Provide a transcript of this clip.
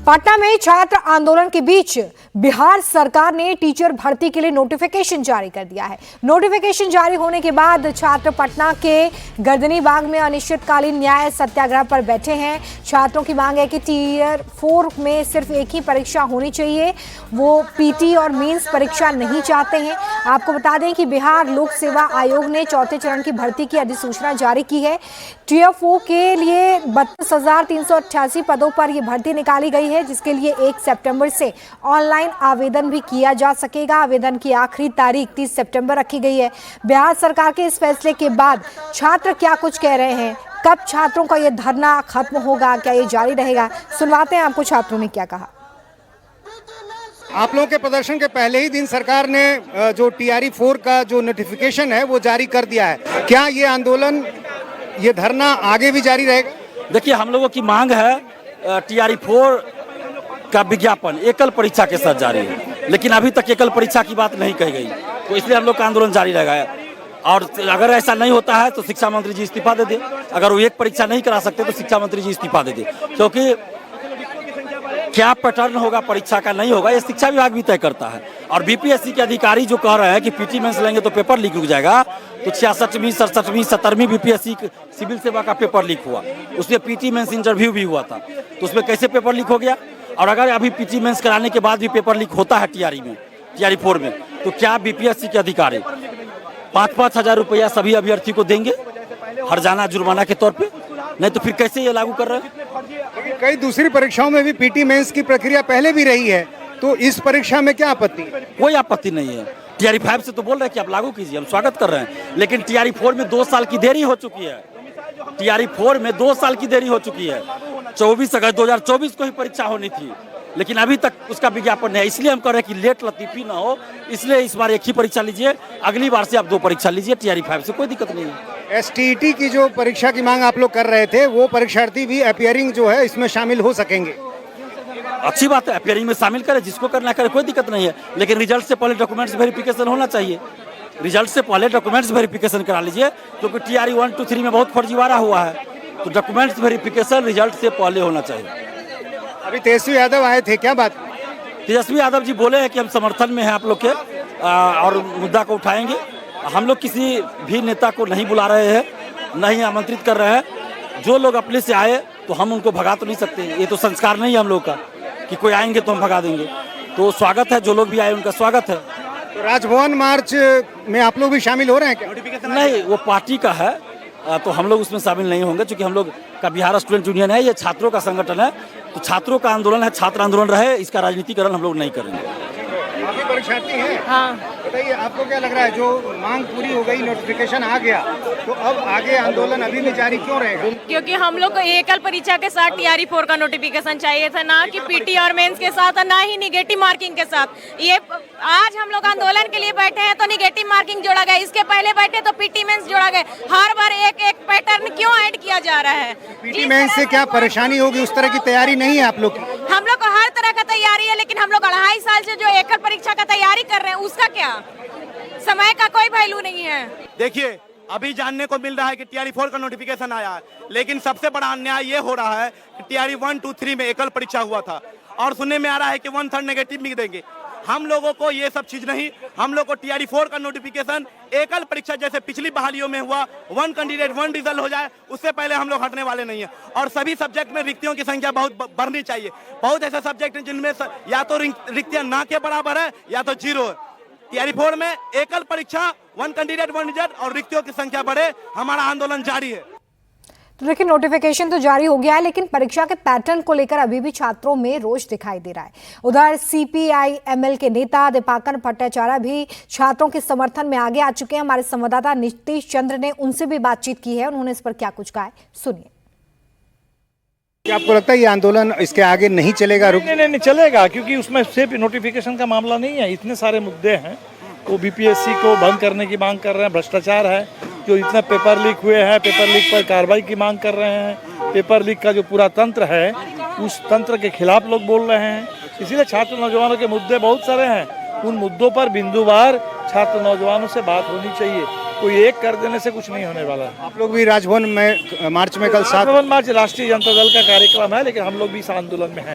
पटना में छात्र आंदोलन के बीच बिहार सरकार ने टीचर भर्ती के लिए नोटिफिकेशन जारी कर दिया है। नोटिफिकेशन जारी होने के बाद छात्र पटना के गर्दनी बाग में अनिश्चितकालीन न्याय सत्याग्रह पर बैठे हैं। छात्रों की मांग है कि टियर 4 में सिर्फ एक ही परीक्षा होनी चाहिए, वो पीटी और मेंस परीक्षा नहीं चाहते हैं। आपको बता दें कि बिहार लोक सेवा आयोग ने चौथे चरण की भर्ती की अधिसूचना जारी की है। टियर 4 के लिए 32,388 पदों पर यह भर्ती निकाली गई है, जिसके लिए 1 सितंबर से ऑनलाइन आवेदन भी किया जा सकेगा। आवेदन की आखिरी तारीख 30 सितंबर रखी गई है। बिहार सरकार के इस फैसले के बाद छात्र क्या कुछ कह रहे हैं, कब छात्रों का यह धरना खत्म होगा, क्या ये जारी रहेगा, सुनवाते हैं आपको छात्रों ने क्या कहा। आप लोगों के प्रदर्शन के पहले ही दिन सरकार ने जो टीआरई 4 का जो नोटिफिकेशन है वो जारी कर दिया है। क्या ये आंदोलन, ये धरना आगे भी जारी रहेगा? देखिए, हम लोगों की मांग है टीआरई 4 का विज्ञापन एकल परीक्षा के साथ जारी है, लेकिन अभी तक एकल परीक्षा की बात नहीं कही गई, तो इसलिए हम लोग का आंदोलन जारी रहेगा। और अगर ऐसा नहीं होता है तो शिक्षा मंत्री जी इस्तीफा दे दे। अगर वो एक परीक्षा नहीं करा सकते तो शिक्षा मंत्री जी इस्तीफा दे दे, क्योंकि क्या पैटर्न होगा परीक्षा का नहीं होगा ये शिक्षा विभाग भी तय करता है। और बीपीएससी के अधिकारी जो कह रहे हैं कि पीटी मेंस लेंगे तो पेपर लीक रुक जाएगा, तो 66वीं 67वीं 70वीं बीपीएससी सिविल सेवा का पेपर लीक हुआ, उसमें पीटी मेंस इंटरव्यू भी हुआ था, तो उसमें कैसे पेपर लीक हो गया? और अगर अभी पीटी मेंस कराने के बाद भी पेपर लीक होता है टीआरई 4 में, तो क्या बीपीएससी के अधिकारी 5-5 हजार रुपया सभी अभ्यर्थी को देंगे हर्जाना जुर्माना के तौर पे? नहीं तो फिर कैसे ये लागू कर रहे हैं? कई दूसरी परीक्षाओं में भी पीटी मेंस की प्रक्रिया पहले भी रही है, तो इस परीक्षा में क्या आपत्ति? कोई आपत्ति नहीं है। टीआरई 5 से तो बोल रहे हैं कि आप लागू कीजिए, हम स्वागत कर रहे हैं, लेकिन टीआरई 4 में 2 साल की देरी हो चुकी है। टीआरई 4 में 2 साल की देरी हो चुकी है। 24 अगस्त 2024 को ही परीक्षा होनी थी, लेकिन अभी तक उसका विज्ञापन नहीं है। इसलिए हम कह रहे हैं कि लेट लतीफी ना हो, इसलिए इस बार एक ही परीक्षा लीजिए, अगली बार से आप 2 परीक्षा लीजिए। टीआरई 5 से कोई दिक्कत नहीं है। एसटीईटी की जो परीक्षा की मांग आप लोग कर रहे थे, वो परीक्षार्थी भी अपीयरिंग जो है इसमें शामिल हो सकेंगे? अच्छी बात है, अपीयरिंग में शामिल करें, जिसको करना करे, कोई दिक्कत नहीं है, लेकिन रिजल्ट से पहले डॉक्यूमेंट्स वेरिफिकेशन होना चाहिए। रिजल्ट से पहले डॉक्यूमेंट्स वेरिफिकेशन करा लीजिए, क्योंकि टीआरई 1, 2, 3 में बहुत फर्जीवाड़ा हुआ है, तो डॉक्यूमेंट्स वेरिफिकेशन रिजल्ट से पहले होना चाहिए। अभी तेजस्वी यादव आए थे, क्या बात? तेजस्वी यादव जी बोले हैं कि हम समर्थन में हैं आप लोग के और मुद्दा को उठाएंगे। हम लोग किसी भी नेता को नहीं बुला रहे हैं, नहीं आमंत्रित कर रहे हैं। जो लोग अपने से आए तो हम उनको भगा तो नहीं सकते, ये तो संस्कार नहीं है हम लोग का कि कोई आएंगे तो हम भगा देंगे। तो स्वागत है, जो लोग भी आए उनका स्वागत है। तो राजभवन मार्च में आप लोग भी शामिल हो रहे हैं क्या? नहीं, वो पार्टी का है, तो हम लोग उसमें शामिल नहीं होंगे, क्योंकि हम लोग का बिहार स्टूडेंट यूनियन है, ये छात्रों का संगठन है, तो छात्रों का आंदोलन है, छात्र आंदोलन रहे, इसका राजनीतिकरण हम लोग नहीं करेंगे। काफी परीक्षार्थी हैं। हाँ, बताइए, आपको क्या लग रहा है, जो मांग पूरी हो गई, नोटिफिकेशन आ गया, तो अब आगे आंदोलन अभी भी जारी क्यों रहेगा? क्योंकि हम लोग को एकल परीक्षा के साथ टीआरई 4 का नोटिफिकेशन चाहिए था, ना कि पीटी और मेंस के साथ, ना ही निगेटिव मार्किंग के साथ। ये आज हम लोग आंदोलन के लिए बैठे हैं तो निगेटिव मार्किंग जोड़ा गया, इसके पहले बैठे तो पीटी मेंस जोड़ा गया। हर बार एक पैटर्न क्यों ऐड किया जा रहा है? पीटी मेंस से क्या परेशानी होगी? उस तरह की तैयारी नहीं है आप लोग की? हम लोग को हर तरह का तैयारी है, लेकिन हम लोग 2.5 साल से जो एकल परीक्षा का तैयारी कर रहे हैं, उसका क्या? समय का कोई वैल्यू नहीं है। देखिए, अभी जानने को मिल रहा है कि टीआरई 4 का नोटिफिकेशन आया है, लेकिन सबसे बड़ा अन्याय ये हो रहा है कि टीआरई 1, 2, 3 में एकल परीक्षा हुआ था, और सुनने में आ रहा है कि 1/3 नेगेटिव भी देंगे। हम लोगों को ये सब चीज नहीं, हम लोग को टीआरई 4 का नोटिफिकेशन एकल परीक्षा जैसे पिछली बहालियों में हुआ, 1 कैंडिडेट 1 रिजल्ट हो जाए, उससे पहले हम लोग हटने वाले नहीं है। और सभी सब्जेक्ट में रिक्तियों की संख्या बहुत बढ़नी चाहिए। बहुत ऐसे सब्जेक्ट हैं जिनमें या तो रिक्तियां ना के बराबर है या तो 0 है। टीआरई 4 में एकल परीक्षा, 1 कैंडिडेट 1 रिजल्ट, और रिक्तियों की संख्या बढ़े, हमारा आंदोलन जारी है। तो देखिए, नोटिफिकेशन तो जारी हो गया है, लेकिन परीक्षा के पैटर्न को लेकर अभी भी छात्रों में रोष दिखाई दे रहा है। उधर सीपीआई-एमएल के नेता दीपांकर भट्टाचार्य भी छात्रों के समर्थन में आगे आ चुके हैं। हमारे संवाददाता नीतीश चंद्र ने उनसे भी बातचीत की है, उन्होंने इस पर क्या कुछ कहा है, सुनिए। क्या आपको लगता है ये आंदोलन इसके आगे नहीं चलेगा? नहीं चलेगा, क्योंकि उसमें सिर्फ नोटिफिकेशन का मामला नहीं है, इतने सारे मुद्दे हैं। वो बीपीएससी को बंद करने की मांग कर रहे हैं, भ्रष्टाचार है, जो इतना पेपर लीक हुए हैं, पेपर लीक पर कार्रवाई की मांग कर रहे हैं। पेपर लीक का जो पूरा तंत्र है, उस तंत्र के खिलाफ लोग बोल रहे हैं। इसीलिए छात्र नौजवानों के मुद्दे बहुत सारे हैं, उन मुद्दों पर बिंदुवार छात्र नौजवानों से बात होनी चाहिए। कोई एक कर देने से कुछ नहीं होने वाला है। आप लोग भी राजभवन में मार्च में कल 7 मार्च राष्ट्रीय जनता दल का कार्यक्रम है, लेकिन हम लोग भी इस आंदोलन में हैं।